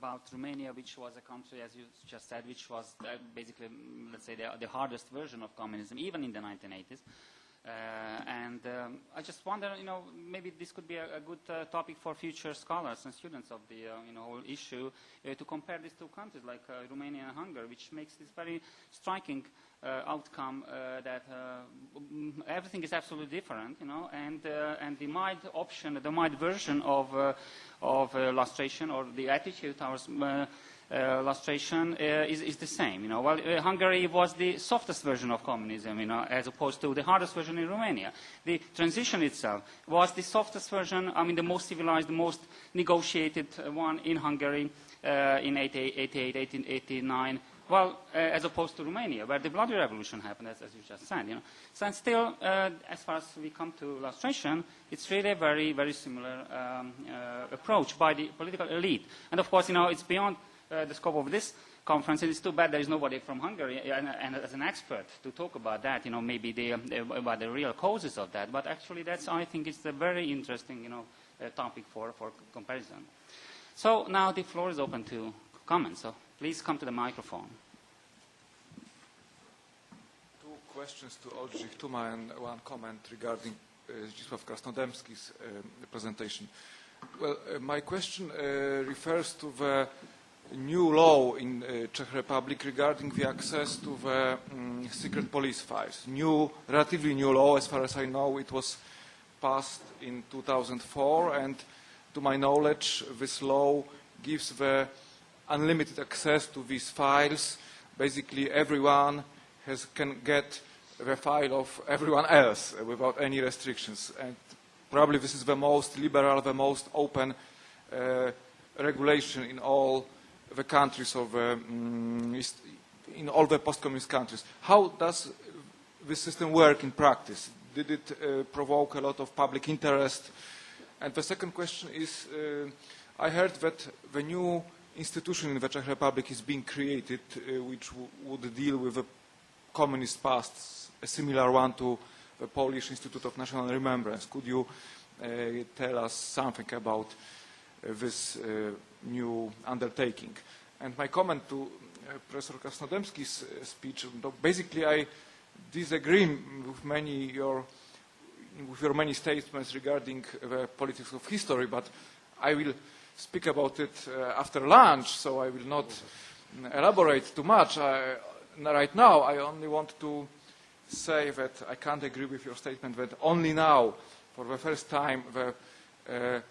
about Romania, which was a country, as you just said, which was basically, let's say, the hardest version of communism, even in the 1980s. I just wonder, maybe this could be a good topic for future scholars and students of the whole issue to compare these two countries, like Romania and Hungary, which makes this very striking outcome that everything is absolutely different, and the mild option, the mild version of lustration, or the attitude towards lustration is the same. Well, Hungary was the softest version of communism, as opposed to the hardest version in Romania. The transition itself was the softest version, the most civilized, the most negotiated one in Hungary in 1888, 1889. Well, as opposed to Romania, where the bloody revolution happened, as you just said. So, and still, as far as we come to lustration, it's really a very, very similar approach by the political elite. And of course, it's beyond the scope of this conference. It's too bad there is nobody from Hungary and as an expert to talk about that, maybe about the real causes of that. But actually, I think it's a very interesting, topic for comparison. So now the floor is open to comments. So please come to the microphone. Two questions to Oldřich Tuma and one comment regarding Zdzisław Krasnodębski's presentation. Well, my question refers to the new law in Czech Republic regarding the access to the secret police files. Relatively new law, as far as I know. It was passed in 2004, and to my knowledge, this law gives the unlimited access to these files. Basically, everyone can get the file of everyone else without any restrictions. And probably this is the most liberal, the most open regulation in all the countries of in all the post-communist countries. How does this system work in practice? Did it provoke a lot of public interest? And the second question is, I heard that the new institution in the Czech Republic is being created, which would deal with the communist past, a similar one to the Polish Institute of National Remembrance. Could you tell us something about this new undertaking? And my comment to Professor Krasnodębski's speech, basically I disagree with your many statements regarding the politics of history, but I will speak about it after lunch, so I will not elaborate too much. Right now, I only want to say that I can't agree with your statement that only now, for the first time, the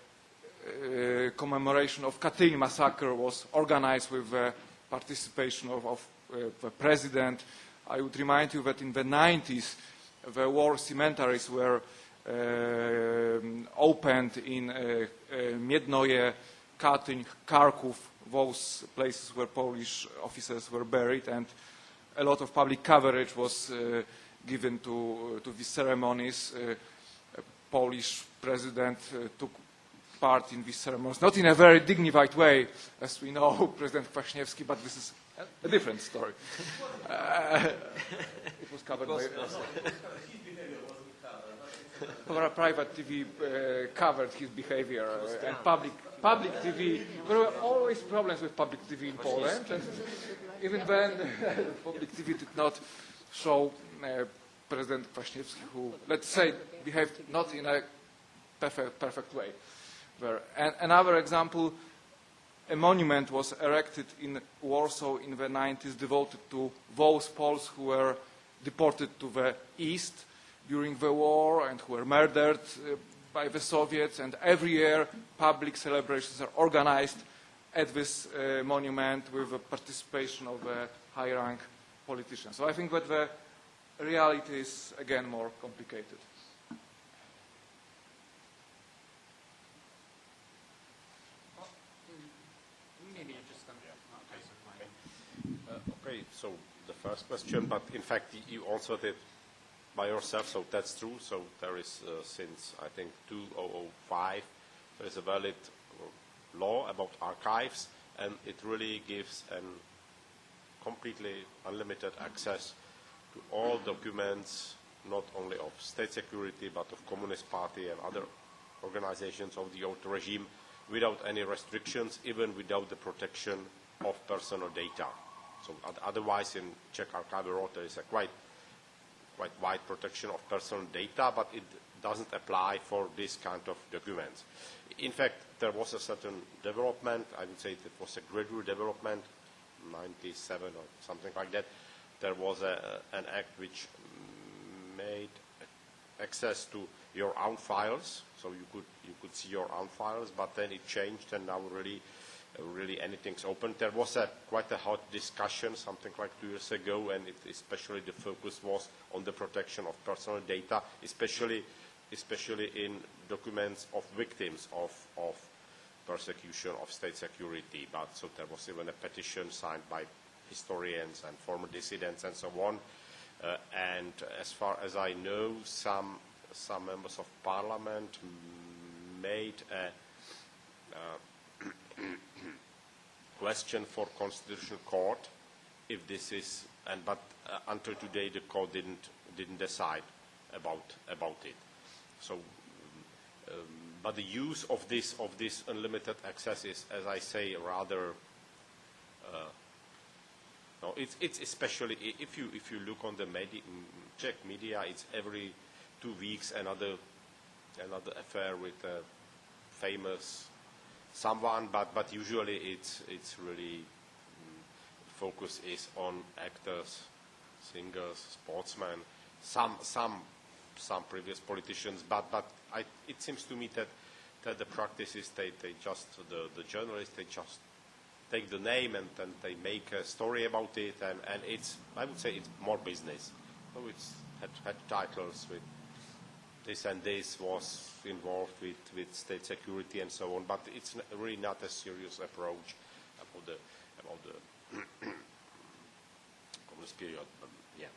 commemoration of Katyn massacre was organized with the participation of the president. I would remind you that in the 90s, the war cemeteries were opened in Miednoje, Katyn, Kharków, those places where Polish officers were buried, and a lot of public coverage was given to these ceremonies. A Polish president took part in these ceremonies, not in a very dignified way, as we know, President Kwaśniewski, but this is a different story. It was covered by... Private TV covered his behavior, and public TV. There were always problems with public TV in Poland, and even then, public TV did not show President Kwaśniewski, who, let's say, behaved not in a perfect way. And another example, a monument was erected in Warsaw in the 90s devoted to those Poles who were deported to the east during the war and who were murdered by the Soviets, and every year public celebrations are organized at this monument with the participation of high-rank politicians. So I think that the reality is, again, more complicated. Okay, so the first question, but in fact you answered it by yourself, so that's true. So there is, since I think 2005, there is a valid law about archives, and it really gives an completely unlimited access to all documents, not only of state security, but of Communist Party and other organizations of the old regime, without any restrictions, even without the protection of personal data. So otherwise in Czech archival law there is a quite wide protection of personal data, but it doesn't apply for this kind of documents. In fact, there was a certain development. I would say it was a gradual development, 97 or something like that. There was an act which made access to your own files, so you could see your own files, but then it changed, and now really anything's open. There was quite a hot discussion something like 2 years ago, and especially the focus was on the protection of personal data, especially in documents of victims of persecution of state security. But so there was even a petition signed by historians and former dissidents and so on. And as far as I know, some members of parliament made a question for Constitutional Court if this is, but until today the court didn't decide about it. So, but the use of this unlimited access is, as I say, rather. No, it's especially if you look on the Czech media, it's every 2 weeks another affair with a famous someone, but usually it's really focus is on actors, singers, sportsmen, some previous politicians, but it seems to me that the practice is they just the journalists, they just take the name and then they make a story about it, and it's, I would say, it's more business. So it's had titles with this and this was involved with state security and so on, but it's really not a serious approach about the communist period. Yeah.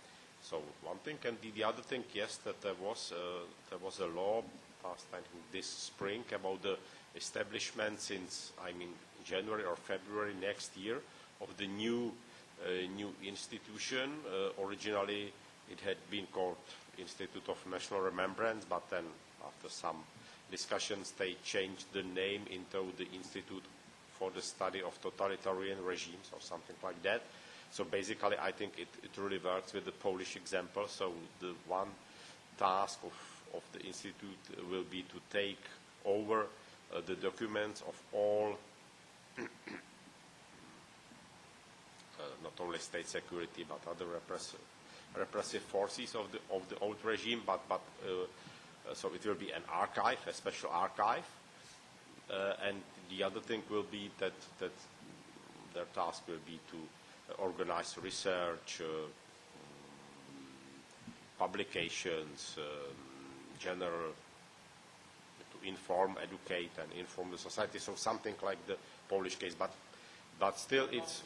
So one thing, and the other thing, yes, that there was a law passed, I think, this spring about the establishment since, January or February next year of the new institution. Originally, it had been called Institute of National Remembrance, but then after some discussions, they changed the name into the Institute for the Study of Totalitarian Regimes or something like that. So basically, I think it really works with the Polish example. So the one task of the institute will be to take over the documents of all not only state security but other repressive forces of the old regime, but so it will be an archive, a special archive, and the other thing will be that their task will be to organize research, publications, general, to inform, educate, and inform the society. So something like the Polish case, but still it's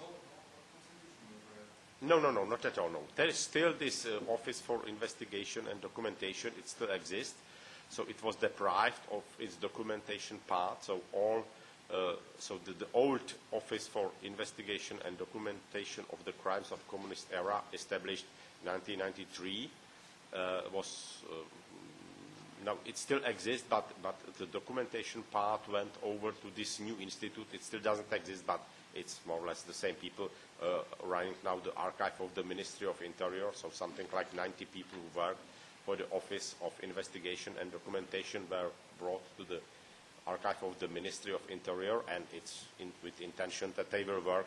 no, not at all. No, there is still this Office for Investigation and Documentation. It still exists. So it was deprived of its documentation part. So all, so the old Office for Investigation and Documentation of the Crimes of Communist Era, established 1993, was now it still exists, but the documentation part went over to this new institute. It still doesn't exist, but it's more or less the same people running now the archive of the Ministry of Interior. So something like 90 people who work for the Office of Investigation and Documentation were brought to the archive of the Ministry of Interior, and it's with intention that they will work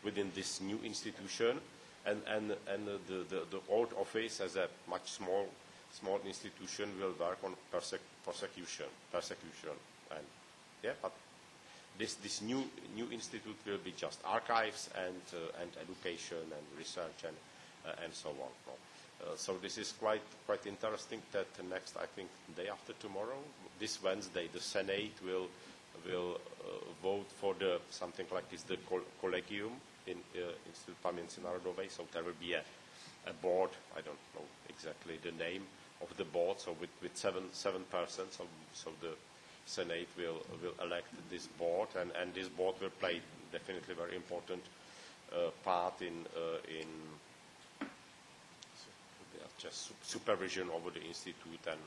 within this new institution, and the old office, as a much small institution, will work on persecution, and yeah, but this new institute will be just archives and education and research and so on. So this is quite interesting. That next, I think, day after tomorrow, this Wednesday, the Senate will vote for the something like this, the collegium in Institute Pamięci Narodowej. So there will be a board. I don't know exactly the name of the board. So with seven persons. So the Senate will elect this board, and this board will play definitely very important part in just supervision over the institute, and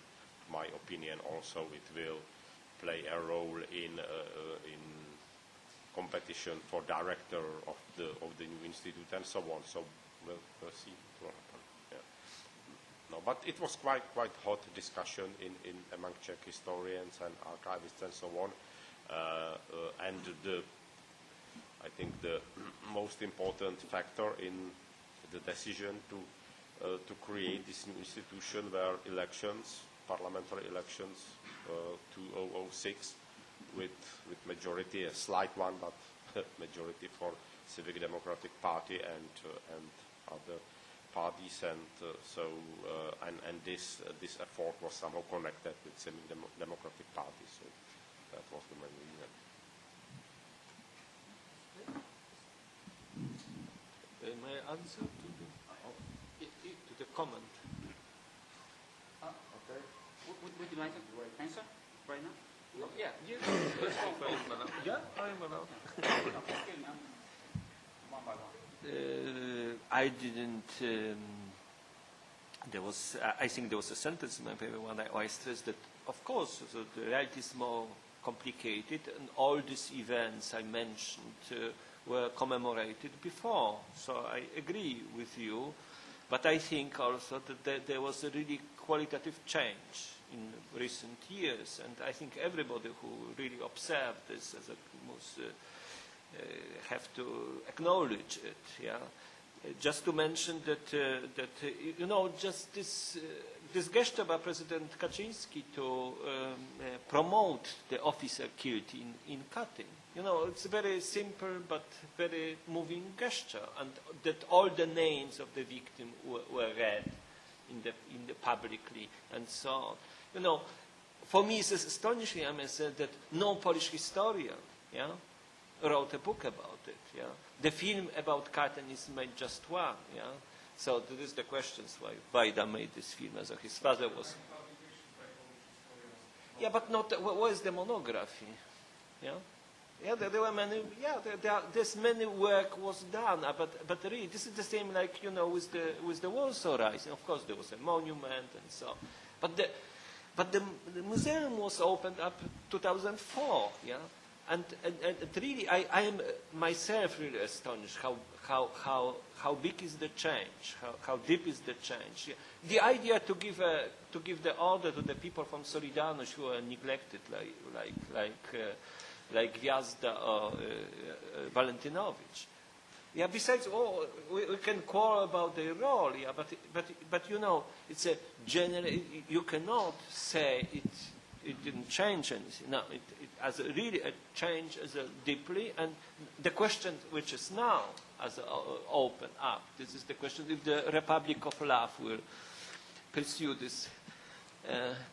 my opinion also it will play a role in competition for director of the new institute and so on. So we'll see what happens. Yeah. No, but it was quite hot discussion in among Czech historians and archivists and so on. And I think the most important factor in the decision to create this new institution were elections, parliamentary elections, 2006, with majority, a slight one, but majority for Civic Democratic Party and other parties, and this effort was somehow connected with Civic Democratic Party, so that was the main reason. May I answer to the comment? Okay. Would you like to answer right now? No, yeah. I'm allowed. One by one. I didn't. I think there was a sentence in my paper when I stressed that, of course, the reality is more complicated, and all these events I mentioned were commemorated before. So I agree with you, but I think also that there was a really qualitative change in recent years, and I think everybody who really observed this as must have to acknowledge it. Yeah, just to mention that just this gesture by President Kaczynski to promote the officer killed in Katyn. It's a very simple but very moving gesture, and that all the names of the victim were read in the publicly and so on. For me it's astonishing, I must say, that no Polish historian, wrote a book about it. The film about Katyn is made just one. So this is the questions why Wajda made this film, as his father was. Yeah, but not. What is the monography? There were many. There's many work was done, but really this is the same like with the Warsaw Rising. Of course, there was a monument and so on, but the museum was opened up 2004. And really, I am myself really astonished how big is the change, how deep is the change. The idea to give the order to the people from Solidarność who are neglected, like Gwiazda or Walentynovich. Besides, we can quarrel about their role. But it's a general. You cannot say it didn't change anything. No, it as really a change as deeply. And the question which is now as open up. This is the question if the Republic of Love will pursue this.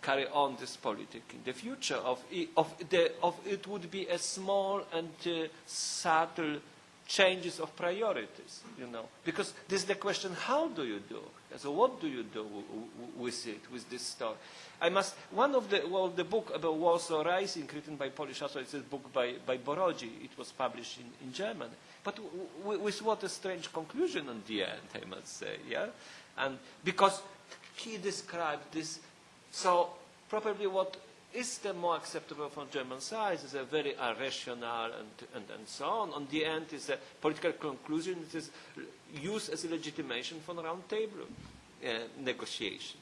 Carry on this politics in the future. It would be a small and subtle changes of priorities, because this is the question: how do you do? So what do you do with it, with this story? One of the book about Warsaw Rising, written by Polish author, it's a book by Borodzi. It was published in German, but with what a strange conclusion in the end, I must say, and because he described this. So probably what is the more acceptable from German side is a very irrational and so on. On the end is a political conclusion. It is used as a legitimation for the round table negotiation.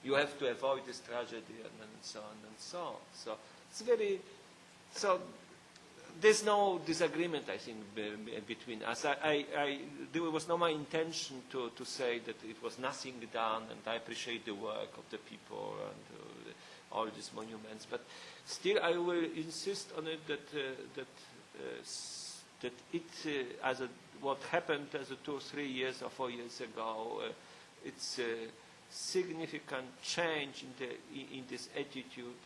You have to avoid this tragedy and so on and so on. So it's very. So there's no disagreement, I think, between us. There was not my intention to say that it was nothing done, and I appreciate the work of the people and all these monuments. But still, I will insist on it that what happened as 2 or 3 years or 4 years ago, it's a significant change in this attitude.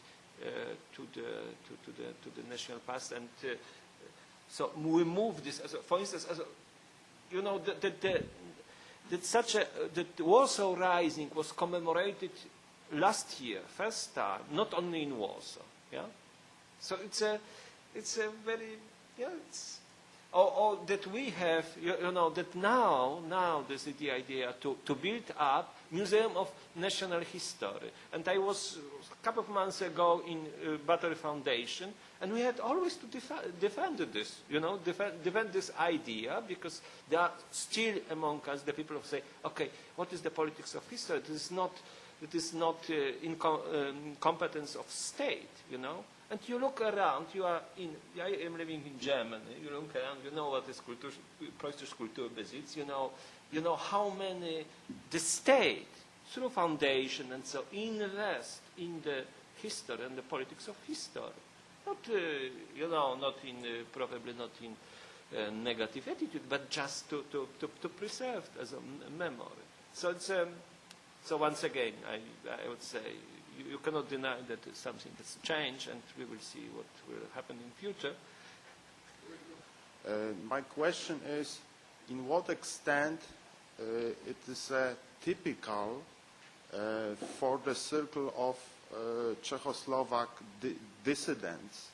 To the national past, and so we move this. For instance, that Warsaw Rising was commemorated last year, first time, not only in Warsaw. So it's a very or that we have that now there's the idea to build up Museum of National History. And I was a couple of months ago in Battery Foundation, and we had always to defend this, defend this idea, because there are still among us the people who say, okay, what is the politics of history? It is not in competence of state, And you look around, I am living in Germany, you look around, you know what is Preußische Kulturbesitz, you know how many the state, through foundation and so, invest in the history and the politics of history. Not, probably not in negative attitude, but just to preserve as a memory. So it's, so once again, I would say, you cannot deny that something has changed, and we will see what will happen in future. My question is, in what extent it is typical for the circle of Czechoslovak dissidents,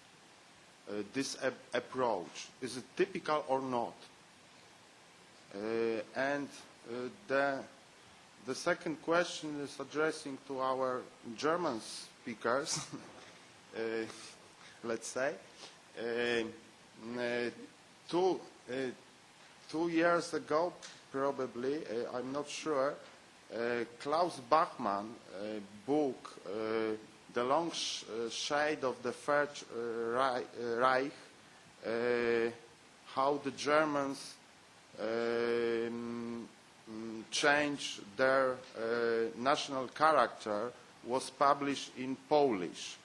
this approach? Is it typical or not? And the second question is addressing to our German speakers, let's say. 2 years ago, probably, I'm not sure, KlausBattlin book, The Long Shade of the Third Reich, how the Germans change their national character, was published in Polish.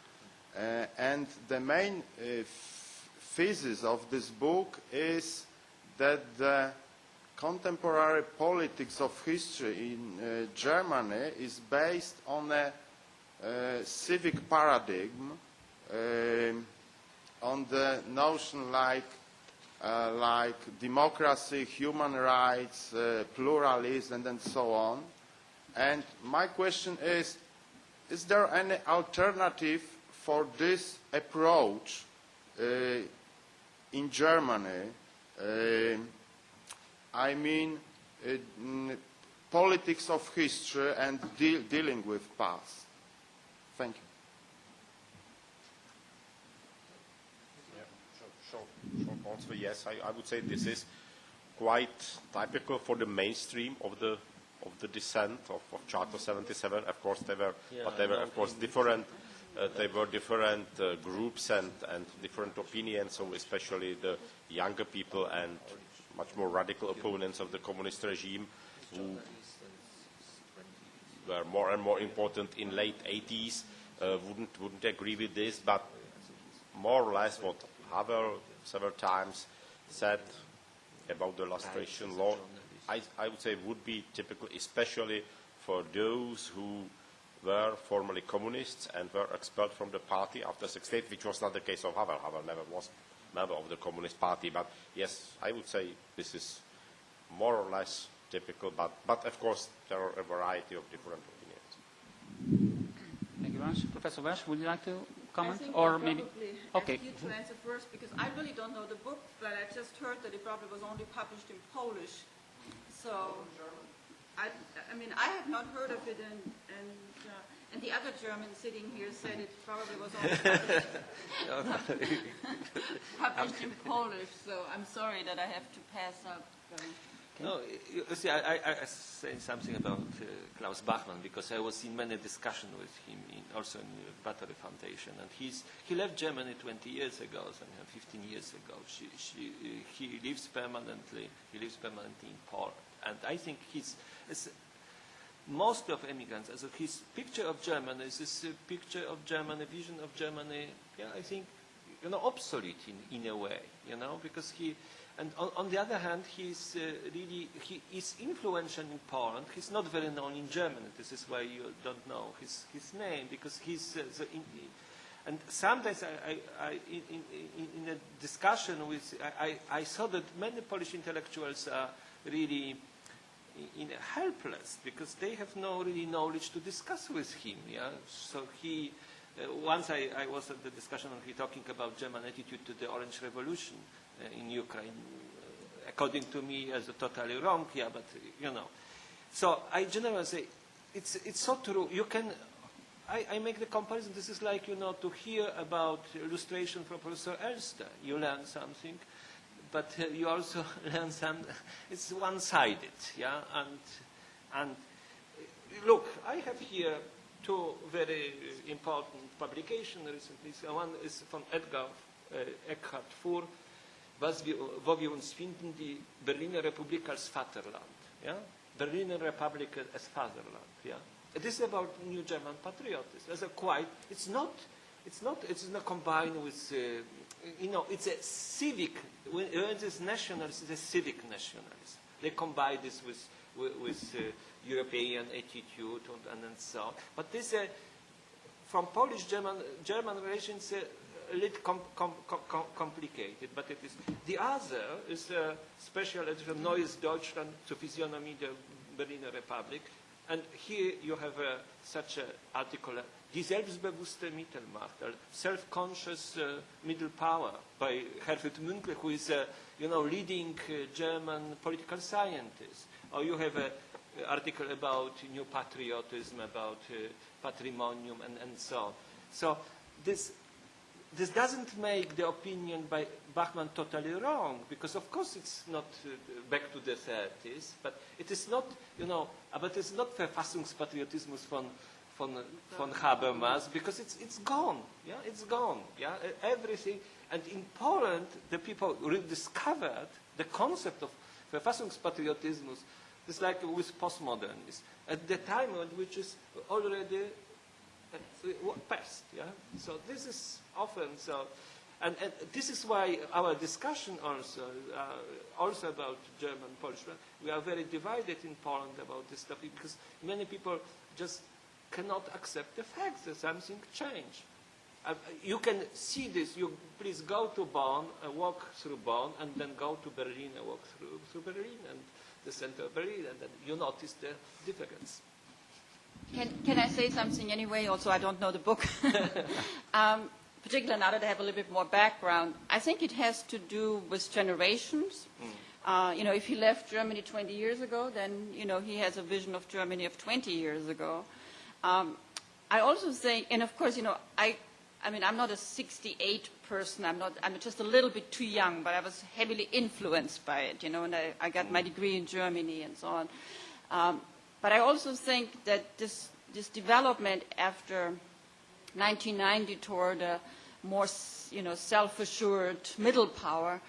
And the main thesis of this book is that the contemporary politics of history in Germany is based on a civic paradigm, on the notion like democracy, human rights, pluralism, and so on. And my question is there any alternative for this approach in Germany? I mean, politics of history and dealing with past. Thank you. Short answer, yes. I would say this is quite typical for the mainstream of the dissent of Charter 77. Of course, they were of course different. They were different groups and different opinions. So especially the younger people and much more radical opponents of the communist regime, who were more and more important in late 80s, wouldn't agree with this. But more or less what Havel several times said about the lustration law, I would say would be typical, especially for those who were formerly communists and were expelled from the party after 68, which was not the case of Havel. Havel never was member of the Communist Party. But yes, I would say this is more or less typical, but of course there are a variety of different opinions. Thank you very much. Professor Wesch, would you like to comment? I think or I'll maybe probably ask you to answer first, because I really don't know the book, but I just heard that it probably was only published in Polish. So, I mean, I have not heard of it, and the other German sitting here said it probably was only published in Polish. So I'm sorry that I have to pass up. No, you see, I say something about KlausBattlin, because I was in many discussions with him, also in the Battery Foundation, and he left Germany 20 years ago, 15 years ago. He lives permanently. In Poland, and I think most of immigrants, as his picture of Germany is this picture of Germany, vision of Germany. Yeah, I think obsolete in a way, because he. And on the other hand, he is influential in Poland. He's not very known in Germany. This is why you don't know his name, because he's and sometimes in a discussion I saw that many Polish intellectuals are really helpless, because they have no really knowledge to discuss with him. Yeah, so he. Once I was at the discussion and he talking about German attitude to the Orange Revolution in Ukraine, according to me, as a totally wrong. Yeah, but So I generally say, it's so true. You can, I make the comparison. This is like, to hear about illustration from Professor Elster. You learn something, but you also learn some. It's one-sided, yeah. And look, I have here two very important publications recently. So one is from Eckhard Fuhr, Was wir uns finden, die Berliner Republik als Vaterland. Yeah? Berliner Republic as Fatherland. Yeah? It is about new German patriotism. It's not combined with, it's a civic, when it is nationalist, it's a civic nationalism. They combine this with European attitude and so on. But this, from Polish-German relations, a little complicated, but it is. The other is a special edition, Neues Deutschland zur Physiognomie der Berliner Republik. And here you have such an article, Die selbstbewusste Mittelmacht, self-conscious middle power, by Herfried Münkler, who is a leading German political scientist. Or you have an article about new patriotism, about patrimonium, and so on. So this doesn't make the opinion by Bachmann totally wrong, because of course it's not back to the 30s, but it is not, but it's not Verfassungspatriotismus von Habermas, because it's gone, yeah, it's gone, yeah, everything. And in Poland, the people rediscovered the concept of Verfassungspatriotismus. It's like with postmodernism, at the time which is already past, yeah. So this is often so, and this is why our discussion also about German-Polish. We are very divided in Poland about this topic because many people just cannot accept the fact that something changed. You can see this. You please go to Bonn, walk through Bonn, and then go to Berlin and walk through Berlin and the center of Berlin, and then you notice the difference. Can I say something anyway? Also, I don't know the book. Particularly now that I have a little bit more background, I think it has to do with generations. If he left Germany 20 years ago, then, he has a vision of Germany of 20 years ago. I also think, and of course, I'm not a 68 person. I'm just a little bit too young, but I was heavily influenced by it, and I got my degree in Germany and so on. But I also think that this development after 1990 toward a more, self-assured middle power,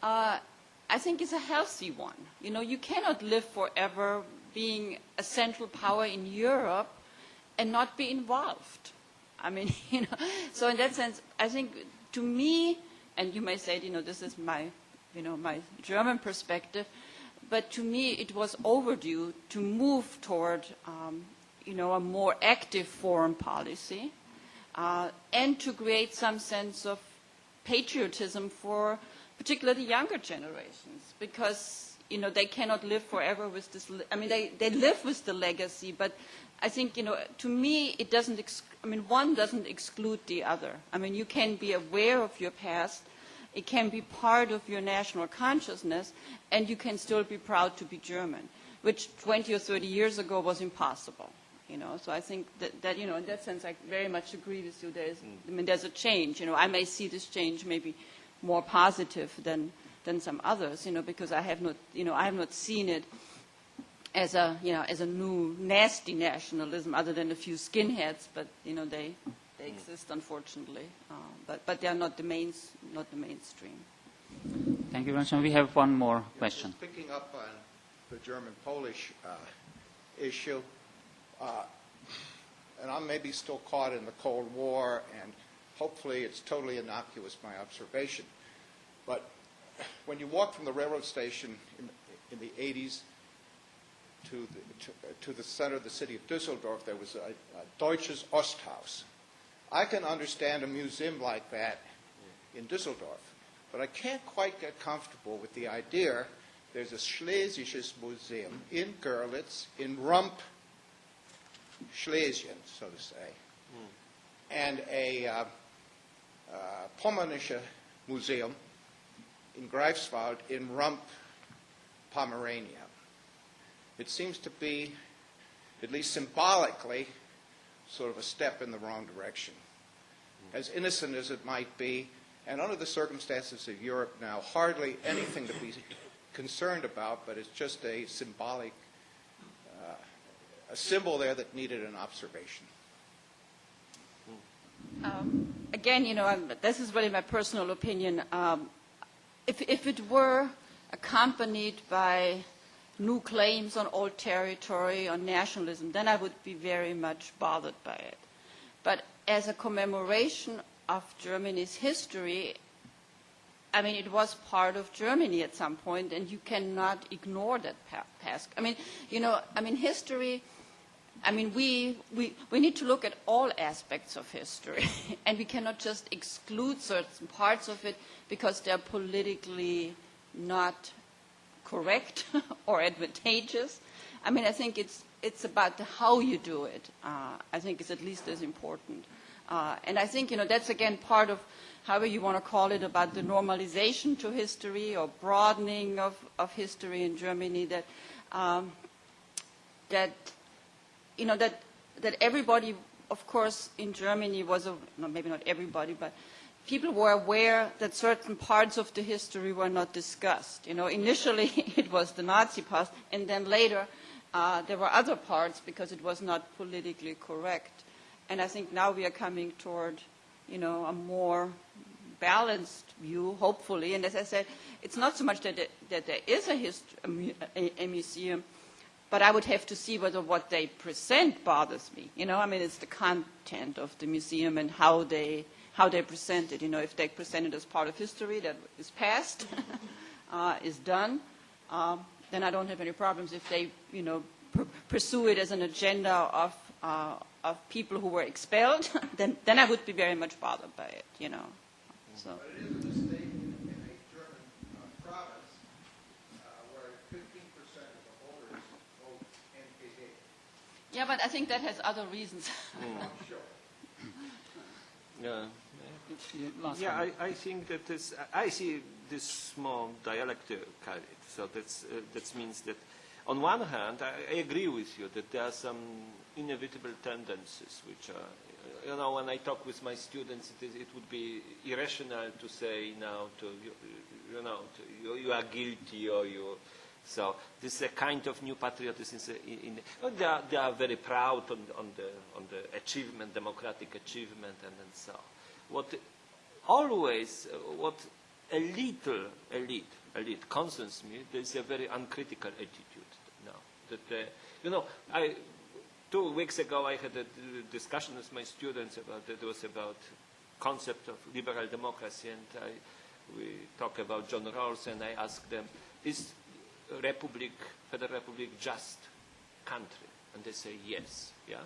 I think is a healthy one. You cannot live forever being a central power in Europe and not be involved. So in that sense, I think to me, and you may say, this is my, my German perspective, but to me, it was overdue to move toward, a more active foreign policy and to create some sense of patriotism for particularly the younger generations, because, they cannot live forever with this. They live with the legacy, but I think, to me, it doesn't. One doesn't exclude the other. You can be aware of your past. It can be part of your national consciousness, and you can still be proud to be German, which 20 or 30 years ago was impossible. So I think that in that sense, I very much agree with you. There's a change. I may see this change maybe more positive than some others. Because I have not seen it as a new nasty nationalism, other than a few skinheads. But they exist, unfortunately. But they are not the mainstream. Thank you very much. We have one more question. Just picking up on the German-Polish issue, and I'm maybe still caught in the Cold War, and hopefully it's totally innocuous, my observation. But when you walk from the railroad station in the 80s to the center of the city of Düsseldorf, there was a Deutsches Osthaus. I can understand a museum like that in Düsseldorf, but I can't quite get comfortable with the idea there's a Schlesisches Museum in Görlitz, in Rump, Schlesien, so to say, and a Pommernische Museum in Greifswald, in Rump, Pomerania. It seems to be at least symbolically, sort of a step in the wrong direction. As innocent as it might be, and under the circumstances of Europe now, hardly anything to be concerned about, but it's just a symbolic, a symbol there that needed an observation. Again, this is really my personal opinion. If it were accompanied by new claims on old territory, on nationalism, then I would be very much bothered by it. But as a commemoration of Germany's history, I mean, it was part of Germany at some point, and you cannot ignore that past. I mean, history, we need to look at all aspects of history, and we cannot just exclude certain parts of it because they're politically not correct or advantageous. I mean, I think it's about how you do it. I think it's at least as important. And I think, that's again part of, however you want to call it, about the normalization to history or broadening of history in Germany, that everybody, of course, in Germany was, maybe not everybody, but people were aware that certain parts of the history were not discussed. Initially it was the Nazi past, and then later there were other parts because it was not politically correct. And I think now we are coming toward, a more balanced view, hopefully. And as I said, it's not so much that there is a museum, but I would have to see whether what they present bothers me. It's the content of the museum and how they present it. If they present it as part of history that is past, is done, then I don't have any problems. If they, pursue it as an agenda of people who were expelled, then I would be very much bothered by it. So. But it is a mistake in a German province where 15% of the voters vote NPD. Yeah, but I think that has other reasons. Sure. Yeah. Yeah, I think that I see this small dialectic. So that means that on one hand, I agree with you that there are some inevitable tendencies which are, when I talk with my students, it would be irrational to say now you are guilty or you. So this is a kind of new patriotism. They are very proud on the achievement, democratic achievement, and so. What a elite concerns me. There is a very uncritical attitude now. That 2 weeks ago I had a discussion with my students about concept of liberal democracy, and we talk about John Rawls, and I asked them, is Federal Republic just country? And they say yes. Yeah.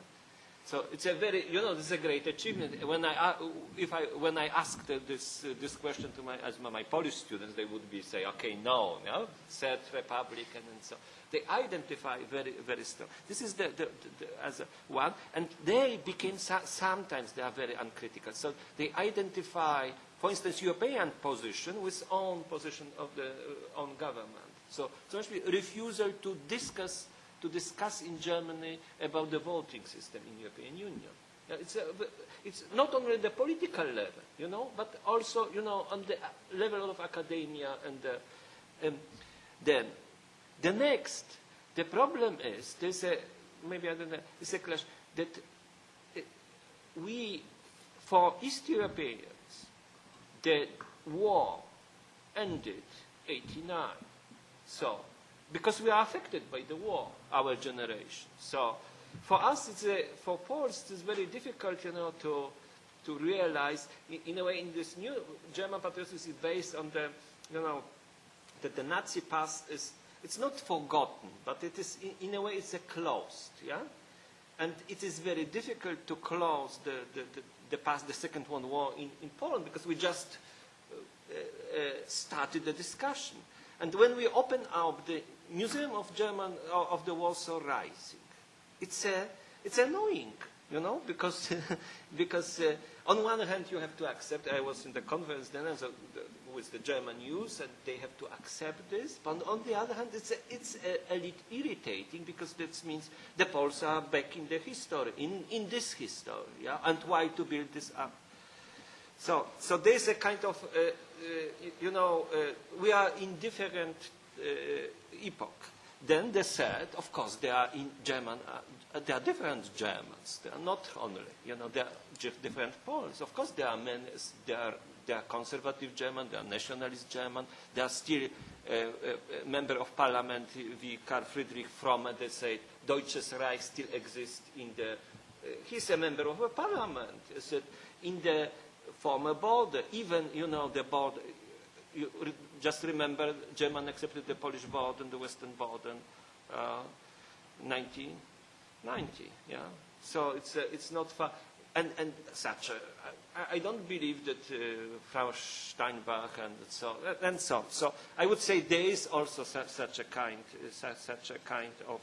So it's a very, this is a great achievement. When I asked this question to my Polish students, they would say, okay, no, Third Republic, and so they identify very, very strong. This is as one, and they became sometimes they are very uncritical. So they identify, for instance, European position with own position of the own government. So actually refusal to discuss in Germany about the voting system in European Union. It's not only the political level, but also, on the level of academia. And then the problem is, there's a clash that for East Europeans, the war ended 1989. So, because we are affected by the war, our generation. So, for us, for Poles, it's very difficult, to realize, in a way, in this new German patriotism is based on that the Nazi past it's not forgotten, but it is, in a way, it's closed, yeah? And it is very difficult to close the past, the Second World War in Poland, because we just started the discussion. And when we open up the Museum of the Warsaw Rising, it's annoying, because on one hand you have to accept. I was in the conference then, and with the German youth, and they have to accept this. But on the other hand, it's a little irritating, because that means the Poles are back in the history, in this history, yeah? And why to build this up? So there's a kind of, we are in different epoch. Then the third, of course, they are in German. There are different Germans. They are not only, there are different Poles. Of course, there are many. They are conservative German. They are nationalist German. They are still member of parliament. The Karl Friedrich Fromme, they say, Deutsches Reich still exists in the. He's a member of a parliament. So in the former border, even the border. You just remember, German accepted the Polish border and the Western border, 1990. Yeah, so it's not far, and such. I don't believe that Frau Steinbach and so. So I would say there is also such a kind of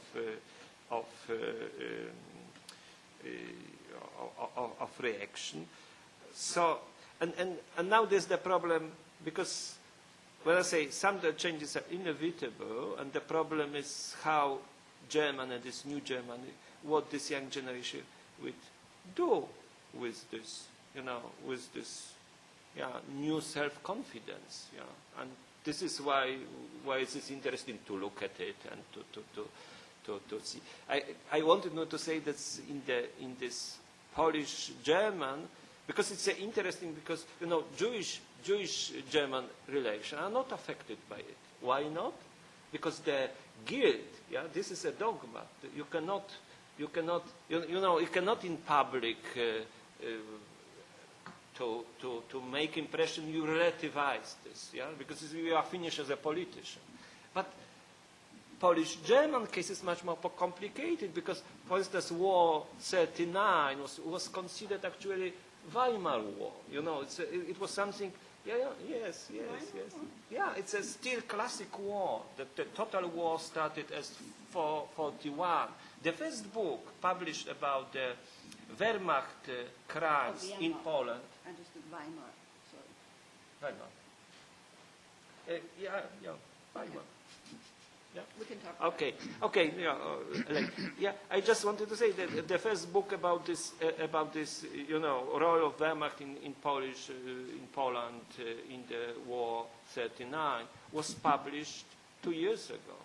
reaction. So and now there's the problem, because. Well, I say some of the changes are inevitable, and the problem is how German and this new Germany, what this young generation would do with this, with this, new self-confidence, And this is why it is interesting to look at it and to see. I wanted not to say that in this Polish-German, because it's interesting, because Jewish-German relations are not affected by it. Why not? Because the guilt, this is a dogma. You cannot in public to make impression. You relativize this, because you are finished as a politician. But Polish-German case is much more complicated, because, for instance, War 39 was considered actually Weimar War. It was something. Yes. Yeah, it's a still classic war. The total war started as 41. The first book published about the Wehrmacht crimes in Poland. Understood Weimar. Sorry. Weimar. Weimar. Yeah. We can talk about it. Okay. I just wanted to say that the first book about this, role of Wehrmacht in Poland in the War 39 was published 2 years ago.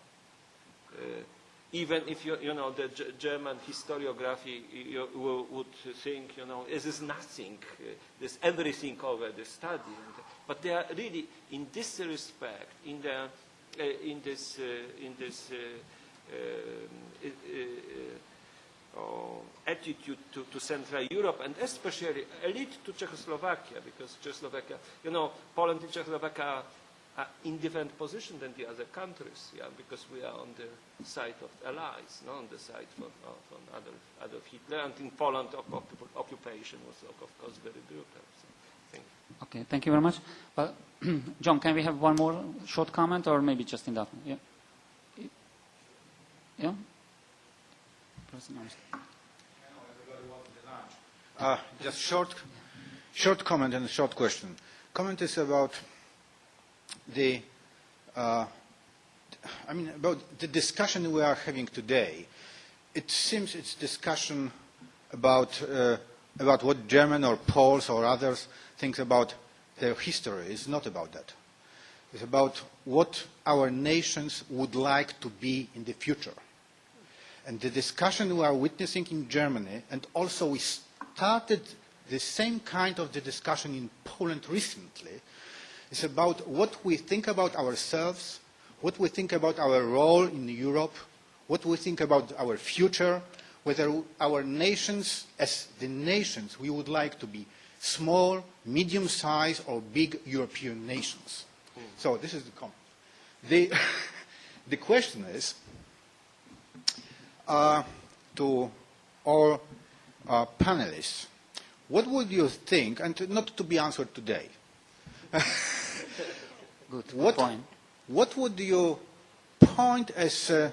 Even if the German historiography would think, this is nothing, there's everything over the study, but they are really in this respect in this attitude to Central Europe, and especially a little to Czechoslovakia, because Czechoslovakia, Poland and Czechoslovakia are in different positions than the other countries, because we are on the side of allies, not on the side of Adolf Hitler, and in Poland, occupation was, of course, very brutal. So, thank you. Okay, thank you very much. Well, John, can we have one more short comment, or maybe just in that one? Yeah? Just short comment and a short question. Comment is about about the discussion we are having today. It seems it's discussion about what German or Poles or others think about their history. It's not about that. It's about what our nations would like to be in the future. And the discussion we are witnessing in Germany, and also we started the same kind of the discussion in Poland recently, is about what we think about ourselves, what we think about our role in Europe, what we think about our future, whether our nations, as the nations, we would like to be small, medium-sized, or big European nations. So this is the comment. The question is, to all panelists, what would you think, and not to be answered today, Good point. What would you point as the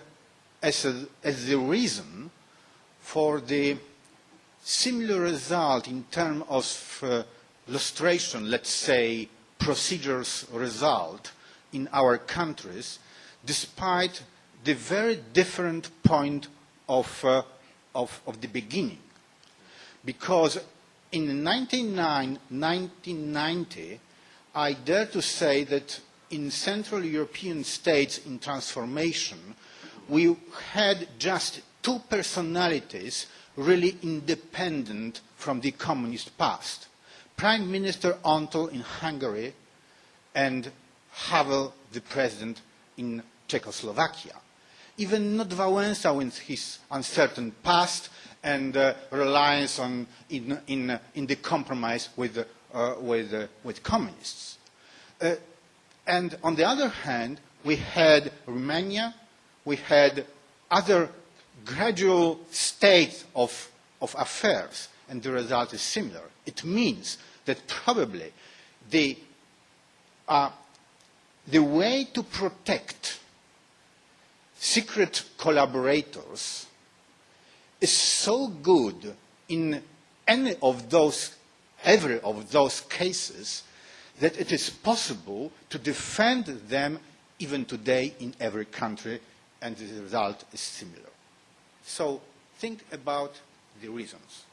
reason for the similar result in terms of lustration, let's say, procedures result in our countries, despite the very different point of the beginning. Because in 1990, I dare to say that in Central European states in transformation, we had just two personalities really independent from the communist past. Prime Minister Antall in Hungary and Havel, the president in Czechoslovakia. Even not Wałęsa with his uncertain past and reliance in the compromise with communists. And on the other hand, we had Romania, we had other gradual states of affairs, and the result is similar. It means that probably the way to protect secret collaborators is so good in every of those cases that it is possible to defend them even today in every country, and the result is similar. So think about the reasons.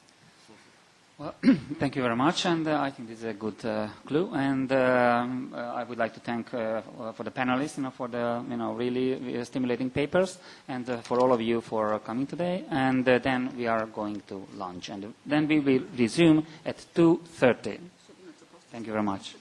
Well, thank you very much, and I think this is a good clue. And I would like to thank for the panelists, for the really stimulating papers, and for all of you for coming today. And then we are going to lunch, and then we will resume at 2:30. Thank you very much.